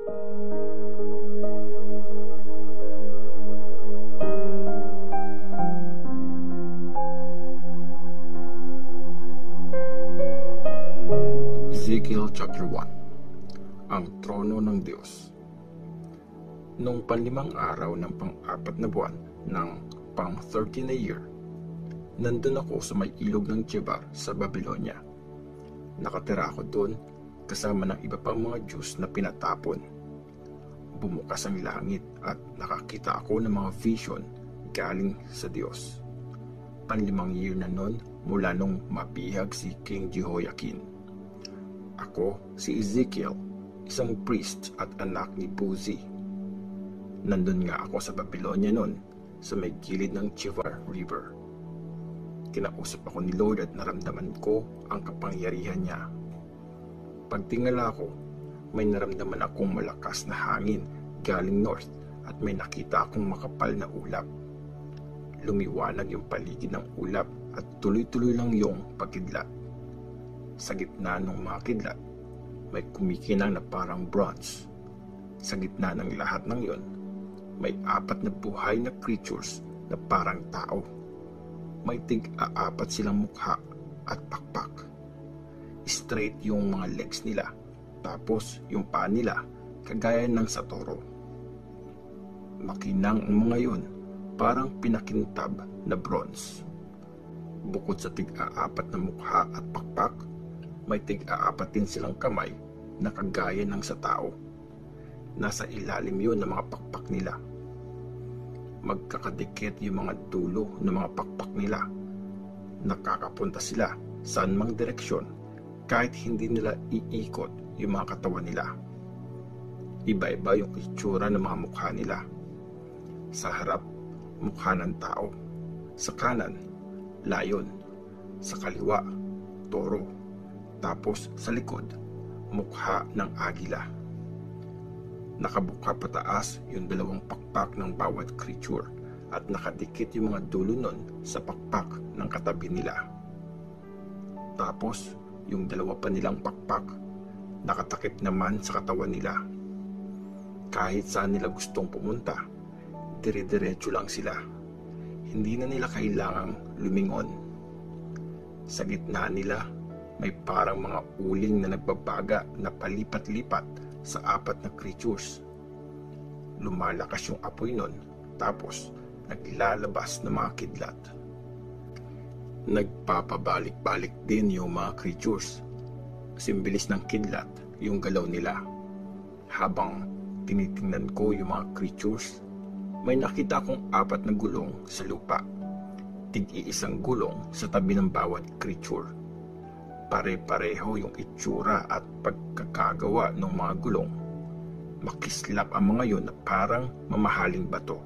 Ezekiel chapter 1. Ang trono ng Diyos. Noong panlimang araw ng pang-apat na buwan ng pang-13 na year, nandun ako sa may ilog ng Chebar sa Babylonia. Nakatira ako doon kasama ng iba pang mga Diyos na pinatapon. Bumukas ang langit at nakakita ako ng mga vision galing sa Diyos. Panlimang year na nun mula nung mabihag si King Jehoiakim. Ako, si Ezekiel, isang priest at anak ni Buzi. Nandun nga ako sa Babylonia noon, sa may gilid ng Chebar River. Kinausap ako ni Lord at naramdaman ko ang kapangyarihan niya. Pagtingala ko, may naramdaman akong malakas na hangin galing north at may nakita akong makapal na ulap. Lumiwanag yung paligid ng ulap at tuloy-tuloy lang yung pagkidlat. Sa gitna ng mga kidlat, may kumikinang na parang bronze. Sa gitna ng lahat ng yon, may 4 na buhay na creatures na parang tao. May tig-4 silang mukha at pakpak. Straight yung mga legs nila, tapos yung paa nila kagaya ng sa toro. Makinang ang mga yon, parang pinakintab na bronze. Bukod sa tig-4 na mukha at pakpak, may tig-4 din silang kamay na kagaya ng sa tao. Nasa ilalim yun ng mga pakpak nila. Magkakadikit yung mga dulo ng mga pakpak nila. Nakakapunta sila saan mang direksyon kahit hindi nila iikot yung mga katawan nila. Iba-iba yung itsura ng mga mukha nila. Sa harap, mukha ng tao. Sa kanan, layon. Sa kaliwa, toro. Tapos sa likod, mukha ng agila. Nakabuka pataas yung 2 pakpak ng bawat creature at nakadikit yung mga dulo nun sa pakpak ng katabi nila. Tapos yung 2 pa nilang pakpak nakatakip naman sa katawan nila. Kahit saan nila gustong pumunta, dire-diretso lang sila. Hindi na nila kailangang lumingon. Sa gitna nila, may parang mga uling na nagbabaga na palipat-lipat sa 4 na creatures. Lumalakas yung apoy nun, tapos naglalabas ng mga kidlat. Nagpapabalik-balik din yung mga creatures. Simbilis ng kidlat yung galaw nila. Habang tinitingnan ko yung mga creatures, may nakita akong 4 na gulong sa lupa. Tig-iisang gulong sa tabi ng bawat creature. Pare-pareho yung itsura at pagkakagawa ng mga gulong. Makislap ang mga yon na parang mamahaling bato.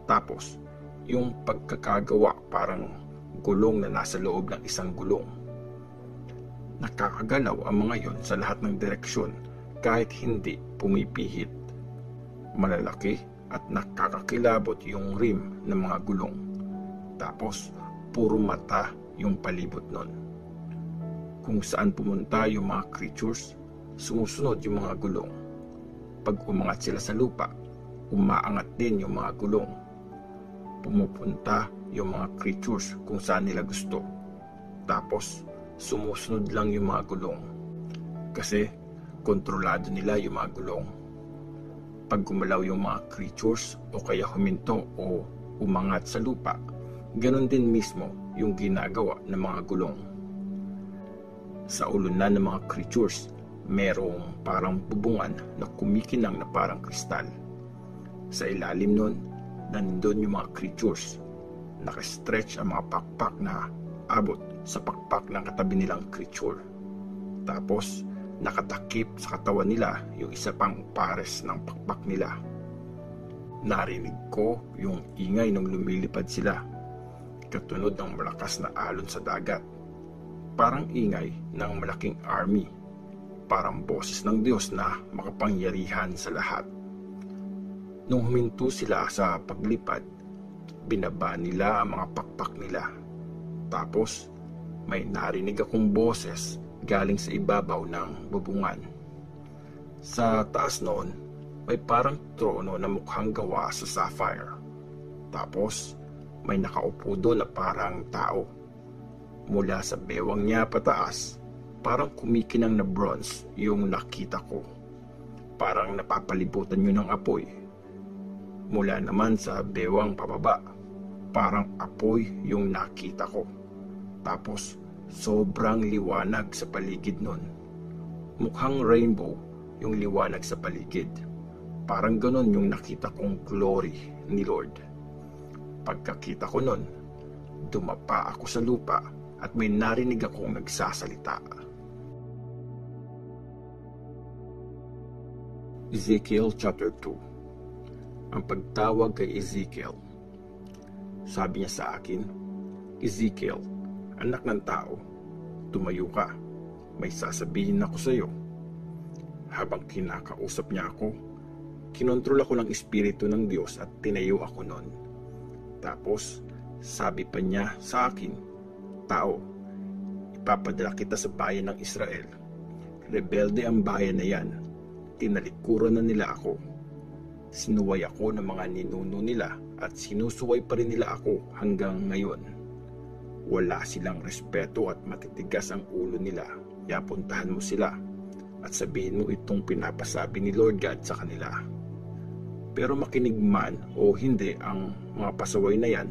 Tapos, yung pagkakagawa parang gulong na nasa loob ng isang gulong. Nakakagalaw ang mga yon sa lahat ng direksyon kahit hindi pumipihit. Malalaki at nakakakilabot yung rim ng mga gulong. Tapos, puro mata yung palibot nun. Kung saan pumunta yung mga creatures, sumusunod yung mga gulong. Pag umangat sila sa lupa, umaangat din yung mga gulong. Pumupunta yung mga creatures kung saan nila gusto. Tapos, sumusunod lang yung mga gulong. Kasi, kontrolado nila yung mga gulong. Pag gumalaw yung mga creatures o kaya huminto o umangat sa lupa, ganon din mismo yung ginagawa ng mga gulong. Sa ulunan ng mga creatures, merong parang bubungan na kumikinang na parang kristal. Sa ilalim nun, nandun yung mga creatures. Nakastretch ang mga pakpak na abot sa pakpak ng katabi nilang creature. Tapos, nakatakip sa katawan nila yung isa pang pares ng pakpak nila. Narinig ko yung ingay nung lumilipad sila, katunod ng malakas na alon sa dagat. Parang ingay ng malaking army, parang boses ng Diyos na makapangyarihan sa lahat. Nung huminto sila sa paglipad, binaba nila ang mga pakpak nila. Tapos, may narinig akong boses galing sa ibabaw ng bubungan. Sa taas noon, may parang trono na mukhang gawa sa sapphire. Tapos, may nakaupo doon na parang tao. Mula sa bewang niya pataas, parang kumikinang na bronze yung nakita ko. Parang napapalibutan yun ng apoy. Mula naman sa bewang pababa, parang apoy yung nakita ko. Tapos, sobrang liwanag sa paligid nun. Mukhang rainbow yung liwanag sa paligid. Parang ganon yung nakita kong glory ni Lord. Pagkakita ko nun, dumapa ako sa lupa at may narinig akong nagsasalita. Ezekiel chapter 2. Ang pagtawag kay Ezekiel. Sabi niya sa akin, Ezekiel, anak ng tao, tumayo ka, may sasabihin ako sa iyo. Habang kinakausap niya ako, kinontrol ako ng Espiritu ng Diyos at tinayo ako noon. Tapos, sabi pa niya sa akin, tao, ipapadala kita sa bayan ng Israel. Rebelde ang bayan na yan. Tinalikuran na nila ako. Sinuway ako ng mga ninuno nila at sinusuway pa rin nila ako hanggang ngayon. Wala silang respeto at matitigas ang ulo nila. Kaya puntahan mo sila at sabihin mo itong pinapasabi ni Lord God sa kanila. Pero makinig man o hindi ang mga pasaway na yan,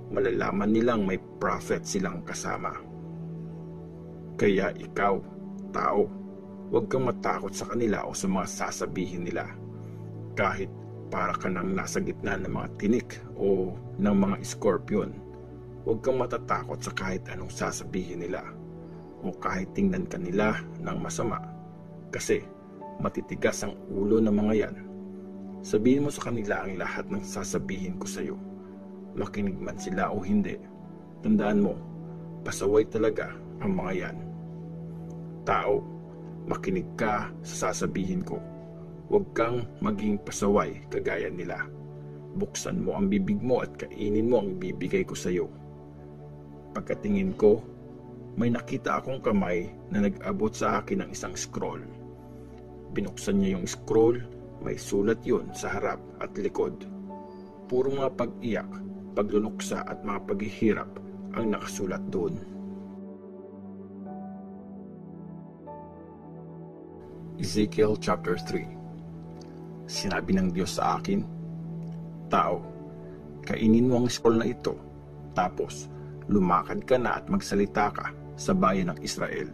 malalaman nilang may prophet silang kasama. Kaya ikaw, tao, huwag kang matakot sa kanila o sa mga sasabihin nila. Kahit para ka nang nasa gitna ng mga tinik o ng mga scorpion, huwag kang matatakot sa kahit anong sasabihin nila o kahit tingnan ka nila ng masama. Kasi matitigas ang ulo ng mga yan. Sabihin mo sa kanila ang lahat ng sasabihin ko sa iyo. Makinig man sila o hindi, tandaan mo, pasaway talaga ang mga yan. Tao, makinig ka sa sasabihin ko. Huwag kang maging pasaway kagaya nila. Buksan mo ang bibig mo at kainin mo ang ibibigay ko sa iyo. Pagkatingin ko, may nakita akong kamay na nag-abot sa akin ng isang scroll. Binuksan niya yung scroll, may sulat yun sa harap at likod. Puro mga pag-iyak, pagluluksa at mga paghihirap ang nakasulat doon. Ezekiel chapter 3. Sinabi ng Diyos sa akin, tao, kainin mo ang scroll na ito, tapos lumakad ka na at magsalita ka sa bayan ng Israel.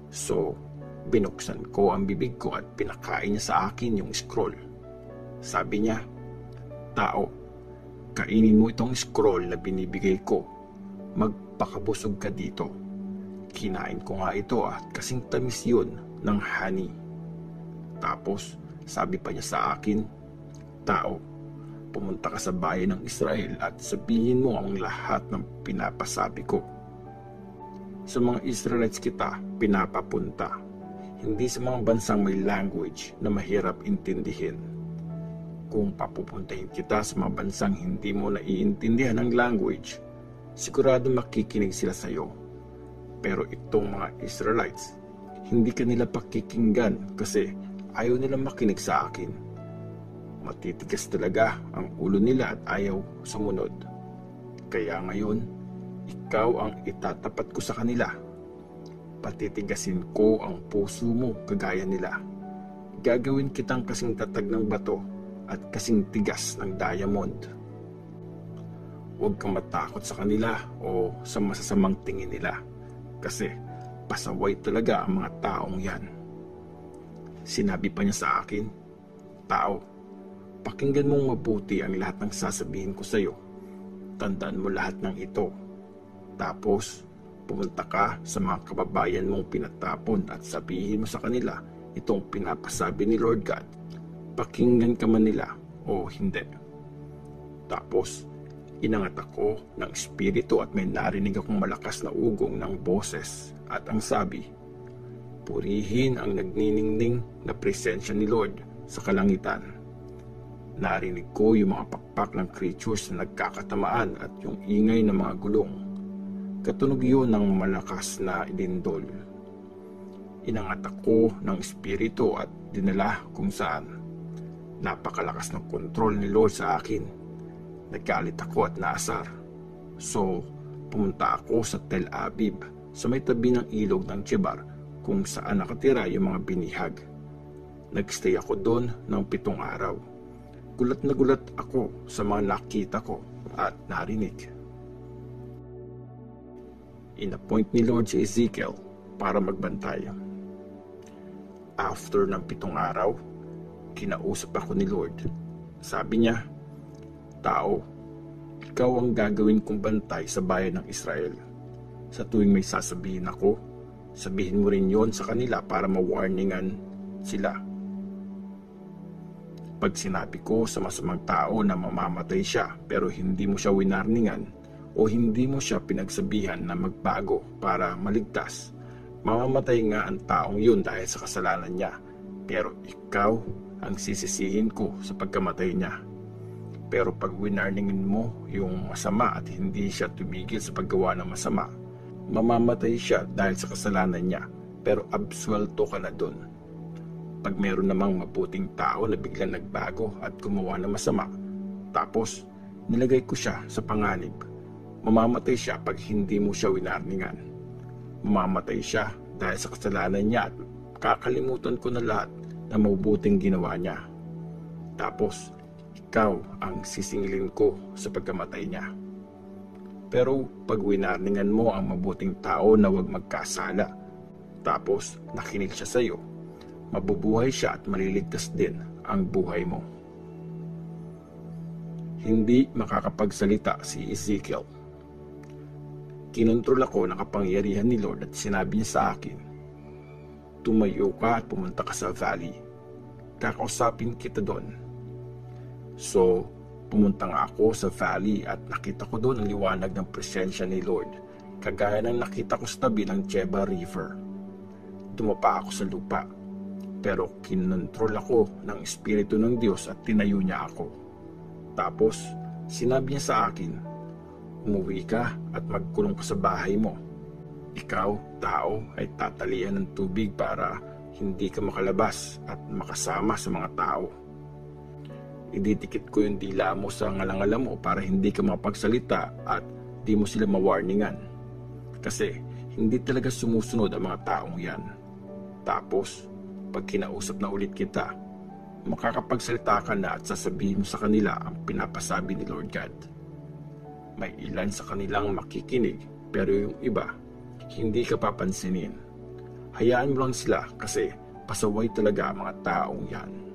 So, binuksan ko ang bibig ko at pinakain niya sa akin yung scroll. Sabi niya, tao, kainin mo itong scroll na binibigay ko. Magpakabusog ka dito. Kinain ko nga ito at kasing tamis yun ng honey. Tapos, sabi pa niya sa akin, tao, pumunta ka sa bayan ng Israel at sabihin mo ang lahat ng pinapasabi ko. Sa mga Israelites kita pinapapunta, hindi sa mga bansang may language na mahirap intindihin. Kung papupuntahin kita sa mga bansang hindi mo naiintindihan ang language, sigurado makikinig sila sa iyo. Pero itong mga Israelites, hindi ka nila pakikinggan kasi ayaw nila makinig sa akin. Matitigas talaga ang ulo nila at ayaw sumunod. Kaya ngayon, ikaw ang itatapat ko sa kanila. Patitigasin ko ang puso mo kagaya nila. Gagawin kitang kasing tatag ng bato at kasing tigas ng diamond. Huwag kang matakot sa kanila o sa masasamang tingin nila kasi pasaway talaga ang mga taong yan. Sinabi pa niya sa akin, tao, pakinggan mong mabuti ang lahat ng sasabihin ko sa iyo. Tandaan mo lahat ng ito. Tapos, pumunta ka sa mga kababayan mong pinatapon at sabihin mo sa kanila itong pinapasabi ni Lord God. Pakinggan ka man nila o hindi. Tapos, inangat ako ng espiritu at may narinig akong malakas na ugong ng boses at ang sabi, purihin ang nagniningning na presensya ni Lord sa kalangitan. Narinig ko yung mga pakpak ng creatures na nagkakatamaan at yung ingay ng mga gulong. Katunog yun ng malakas na lindol. Inangat ako ng espiritu at dinala kung saan. Napakalakas ng kontrol ni Lord sa akin. Naggalit ako at naasar. So, pumunta ako sa Tel Aviv, sa may tabi ng ilog ng Chebar, kung saan nakatira yung mga binihag. Nagstay ako doon ng 7 araw. Gulat na gulat ako sa mga nakita ko at narinig. In-appoint ni Lord si Ezekiel para magbantay. After ng 7 araw, kinausap ako ni Lord. Sabi niya, "Tao, ikaw ang gagawin kong bantay sa bayan ng Israel. Sa tuwing may sasabihin ako, sabihin mo rin yon sa kanila para ma-warningan sila. Pag sinabi ko sa masamang tao na mamamatay siya pero hindi mo siya winarningan o hindi mo siya pinagsabihan na magbago para maligtas, mamamatay nga ang taong yun dahil sa kasalanan niya, pero ikaw ang sisisihin ko sa pagkamatay niya. Pero pag winarningin mo yung masama at hindi siya tumigil sa paggawa ng masama, mamamatay siya dahil sa kasalanan niya, pero absuelto ka na dun. Pag meron namang mabuting tao na biglang nagbago at gumawa ng masama, tapos nilagay ko siya sa panganib, mamamatay siya pag hindi mo siya winarningan. Mamamatay siya dahil sa kasalanan niya at kakalimutan ko na lahat na mabuting ginawa niya. Tapos, ikaw ang sisingilin ko sa pagkamatay niya. Pero pag winarningan mo ang mabuting tao na huwag magkasala, tapos nakinig siya sa iyo, mabubuhay siya at maliligtas din ang buhay mo." Hindi makakapagsalita si Ezekiel. Kinontrol ako ng kapangyarihan ni Lord at sinabi niya sa akin, "Tumayo ka at pumunta ka sa valley. Kakausapin kita doon." So, pumunta nga ako sa valley at nakita ko doon ang liwanag ng presensya ni Lord, kagaya ng nakita ko sa tabi ng Chebar River. Dumapa ako sa lupa, pero kinontrol ako ng Espiritu ng Diyos at tinayo niya ako. Tapos, sinabi niya sa akin, "Umuwi ka at magkulong ka sa bahay mo. Ikaw, tao, ay tatalian ng tubig para hindi ka makalabas at makasama sa mga tao. Ididikit ko yung dila mo sa ngalangala mo para hindi ka makapagsalita at di mo sila mawarningan. Kasi hindi talaga sumusunod ang mga taong yan. Tapos, pag kinausap na ulit kita, makakapagsalita ka na at sasabihin mo sa kanila ang pinapasabi ni Lord God. May ilan sa kanilang makikinig, pero yung iba, hindi ka papansinin. Hayaan mo lang sila kasi pasaway talaga ang mga taong yan."